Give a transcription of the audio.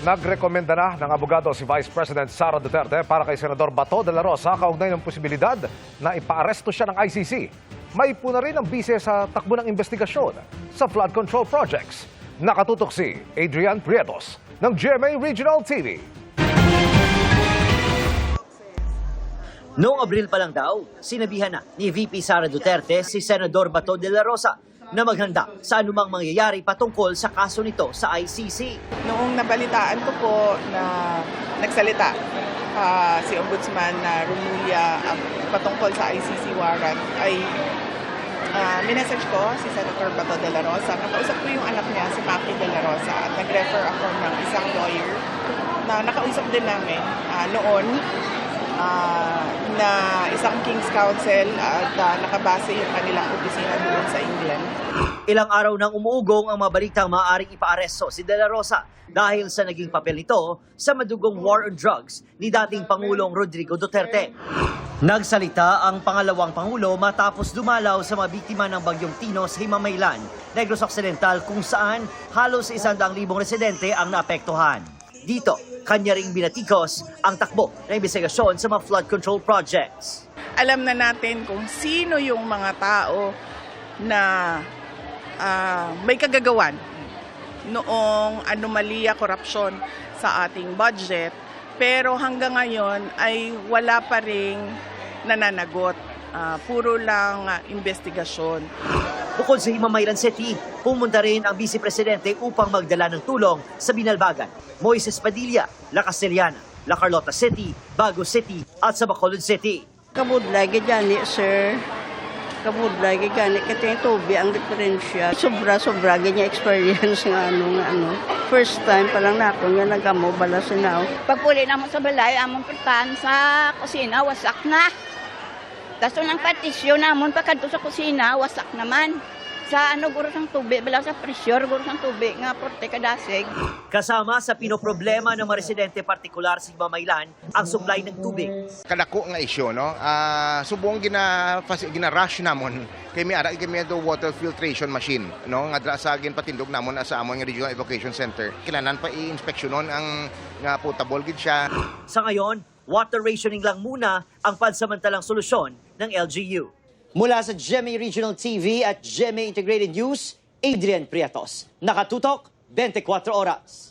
Nagrekomenda na ng abogado si Vice President Sara Duterte para kay Senador Bato de la Rosa kaugnay ng posibilidad na ipaaresto siya ng ICC. May puna rin ang bise sa takbo ng investigasyon sa flood control projects. Nakatutok si Adrian Prietos ng GMA Regional TV. Noong Abril pa lang daw, sinabihan na ni VP Sara Duterte si Senador Bato de la Rosa na maghanda sa anumang mangyayari patungkol sa kaso nito sa ICC. Noong nabalitaan ko po na nagsalita si Ombudsman Romulia patungkol sa ICC warrant, ay minessage ko si Senator Bato de la Rosa. Nakausap ko yung anak niya, si Maki de la Rosa, at nag-refer ako ng isang lawyer na nakausap din namin noon na isang King's Counsel at nakabase yung kanilang opisina doon sa England. Ilang araw nang umuugong ang mga balitang maaaring ipaaresto si De La Rosa dahil sa naging papel nito sa madugong war on drugs ni dating Pangulong Rodrigo Duterte. Nagsalita ang pangalawang Pangulo matapos dumalaw sa mga biktima ng Bagyong Tino sa Himamaylan, Negros Occidental, kung saan halos 100,000 residente ang naapektuhan. Dito, kanya ring binatikos ang takbo ng investigasyon sa mga flood control projects. Alam na natin kung sino yung mga tao na may kagagawan noong anomalya, korupsyon sa ating budget, pero hanggang ngayon ay wala pa ring nananagot. Puro lang investigasyon. Bukod sa Himamaylan City, pumunta rin ang Vice Presidente upang magdala ng tulong sa Binalbagan, Moises Padilla, La Castellana, La Carlota City, Bago City at sa Bacolod City. Kabudlay gani, sir. Kabudlay gani kasi tubi ang diferensya. Sobra ganyan experience nga ano. First time pa lang na ako nga nagamo bala sa now. Pagpuli naman sa balay, among pertan sa kusina, wasak na. Kaso ng patisyo namon pagkadto sa kusina, wasak naman. Sa guro ng tubig, bala sa pressure, guro ng tubig nga porte kadasig. Kasama sa pinoproblema ng mga residente partikular sa Himamaylan ang supply ng tubig. Kadako nga isyo, no? Subong gina-rush namon kay may ara kami do water filtration machine, no? Nga dra sa ginpatindog namon sa among Regional Evacuation Center. Kailangan pa i-inspeksyonon ang nga potable gid siya. Sa ngayon, water rationing lang muna ang pansamantalang solusyon ng LGU. Mula sa GMA Regional TV at GMA Integrated News, Adrian Prietos. Nakatutok, 24 oras.